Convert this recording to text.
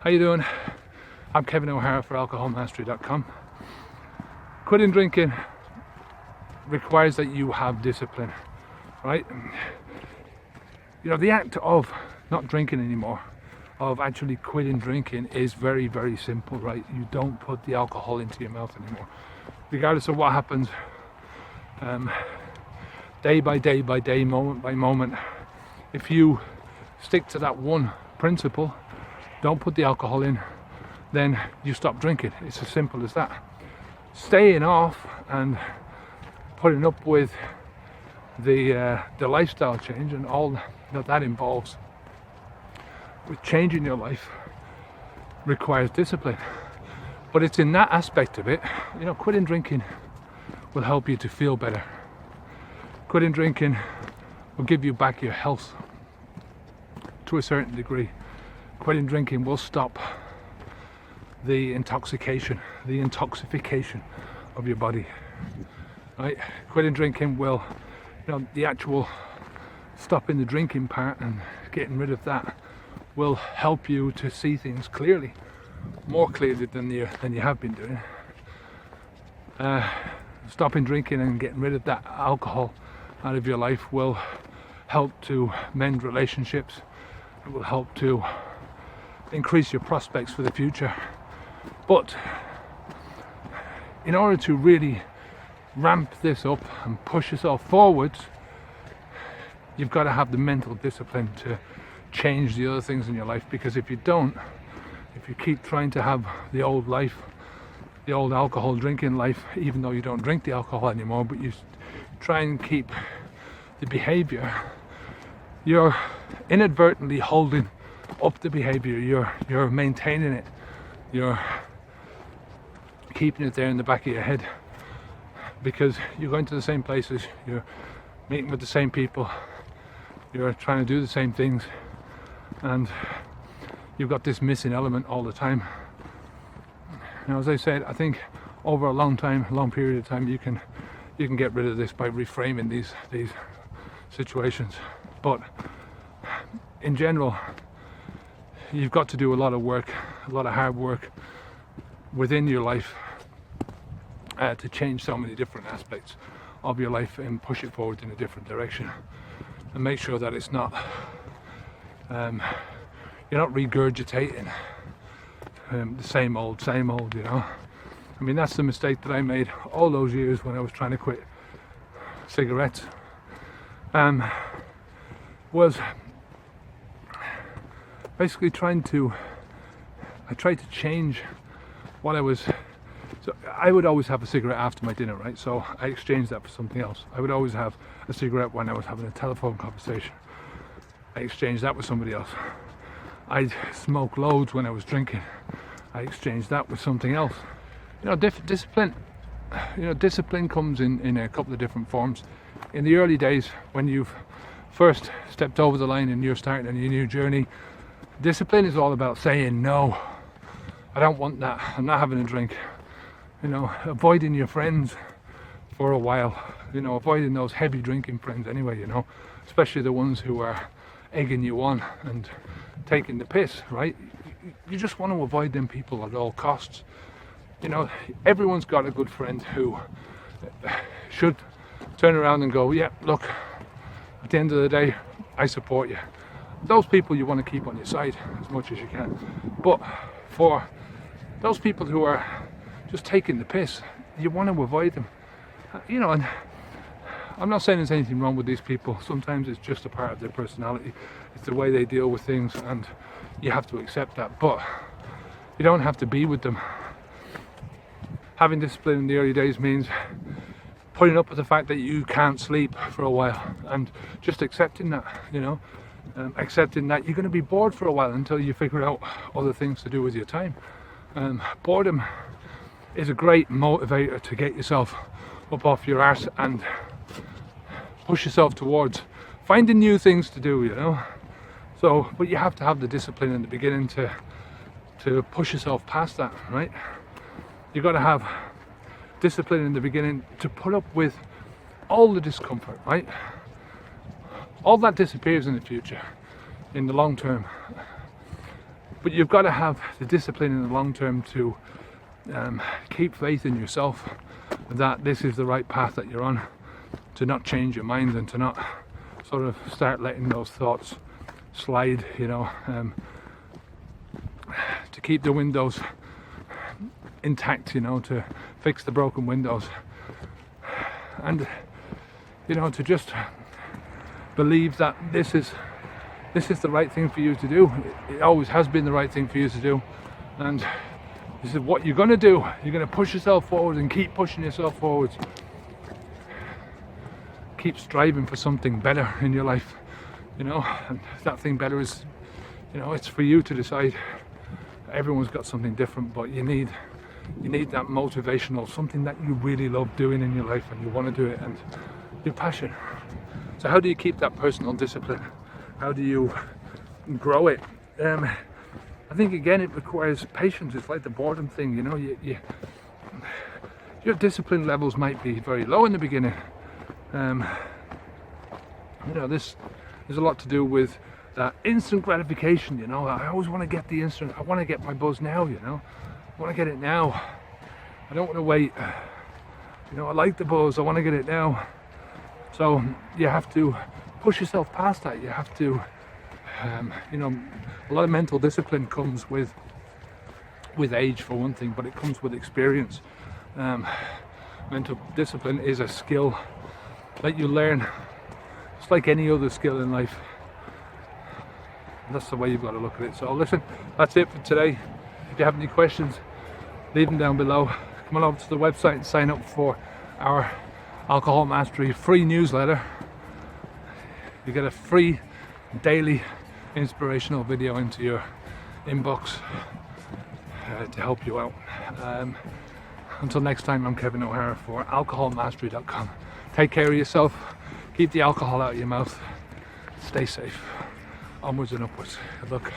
How you doing? I'm Kevin O'Hara for alcoholmastery.com. Quitting drinking requires that you have discipline, right? You know, the act of not drinking anymore, of actually quitting drinking, is very, very simple, right? You don't put the alcohol into your mouth anymore. Regardless of what happens, day by day by day, moment by moment, if you stick to that one principle, don't put the alcohol in, then you stop drinking. It's as simple as that. Staying off and putting up with the lifestyle change and all that involves with changing your life requires discipline. But it's in that aspect of it, you know, quitting drinking will help you to feel better. Quitting drinking will give you back your health to a certain degree. Quitting drinking will stop the intoxication, the intoxication of your body, right? Quitting drinking will, you know, the actual stopping the drinking part and getting rid of that will help you to see things clearly, more clearly than you have been doing. Stopping drinking and getting rid of that alcohol out of your life will help to mend relationships. It will help to increase your prospects for the future. But in order to really ramp this up and push yourself forwards, you've got to have the mental discipline to change the other things in your life. Because if you don't, if you keep trying to have the old life, the old alcohol drinking life, even though you don't drink the alcohol anymore, but you try and keep the behavior, you're inadvertently holding up the behavior. You're maintaining it. You're keeping it there in the back of your head because you're going to the same places, you're meeting with the same people, you're trying to do the same things, and you've got this missing element all the time. Now, as I said, I think over a long period of time, you can get rid of this by reframing these situations. But in general, you've got to do a lot of work, a lot of hard work within your life to change so many different aspects of your life and push it forward in a different direction, and make sure that it's not you're not regurgitating the same old, you know. I mean, that's the mistake that I made all those years when I was trying to quit cigarettes. Was basically I tried to change what I was. So I would always have a cigarette after my dinner, right? So I exchanged that for something else. I would always have a cigarette when I was having a telephone conversation. I exchanged that with somebody else. I'd smoke loads when I was drinking. I exchanged that with something else. You know, discipline. You know, discipline comes in a couple of different forms. In the early days, when you've first stepped over the line and you're starting a new journey, discipline is all about saying no. I don't want that. I'm not having a drink. You know, avoiding your friends for a while. You know, avoiding those heavy drinking friends anyway, you know, especially the ones who are egging you on and taking the piss, right? You just want to avoid them people at all costs. You know, everyone's got a good friend who should turn around and go, yeah, look, at the end of the day, I support you. Those people you want to keep on your side as much as you can. But for those people who are just taking the piss, you want to avoid them. You know, and I'm not saying there's anything wrong with these people. Sometimes it's just a part of their personality. It's the way they deal with things, and you have to accept that. But you don't have to be with them. Having discipline in the early days means putting up with the fact that you can't sleep for a while and just accepting that, you know. Accepting that you're going to be bored for a while until you figure out other things to do with your time. Boredom is a great motivator to get yourself up off your arse and push yourself towards finding new things to do, you know. So, but you have to have the discipline in the beginning to push yourself past that, right? You've got to have discipline in the beginning to put up with all the discomfort, right? All that disappears in the future, in the long term. But you've got to have the discipline in the long term to keep faith in yourself that this is the right path that you're on, to not change your mind and to not sort of start letting those thoughts slide, you know, to keep the windows intact, you know, to fix the broken windows, and you know, to just believe that this is the right thing for you to do. It always has been the right thing for you to do, and this is what you're going to do. You're going to push yourself forward and keep pushing yourself forward. Keep striving for something better in your life, you know, and that thing better is, you know, it's for you to decide. Everyone's got something different, but you need that motivational, something that you really love doing in your life and you want to do it and your passion. So how do you keep that personal discipline? How do you grow it? I think again it requires patience. It's like the boredom thing, you know. Your discipline levels might be very low in the beginning. You know, there's a lot to do with that instant gratification, you know. I always want to get the instant. I want to get my buzz now, you know. I want to get it now. I don't want to wait. You know, I like the buzz. I want to get it now. So you have to push yourself past that. You have to, you know, a lot of mental discipline comes with age for one thing, but it comes with experience. Mental discipline is a skill that you learn, just like any other skill in life. And that's the way you've got to look at it. So listen, that's it for today. If you have any questions, leave them down below. Come on over to the website and sign up for our Alcohol Mastery free newsletter. You get a free daily inspirational video into your inbox to help you out. Until next time, I'm Kevin O'Hara for alcoholmastery.com. Take care of yourself. Keep the alcohol out of your mouth. Stay safe. Onwards and upwards. Good luck.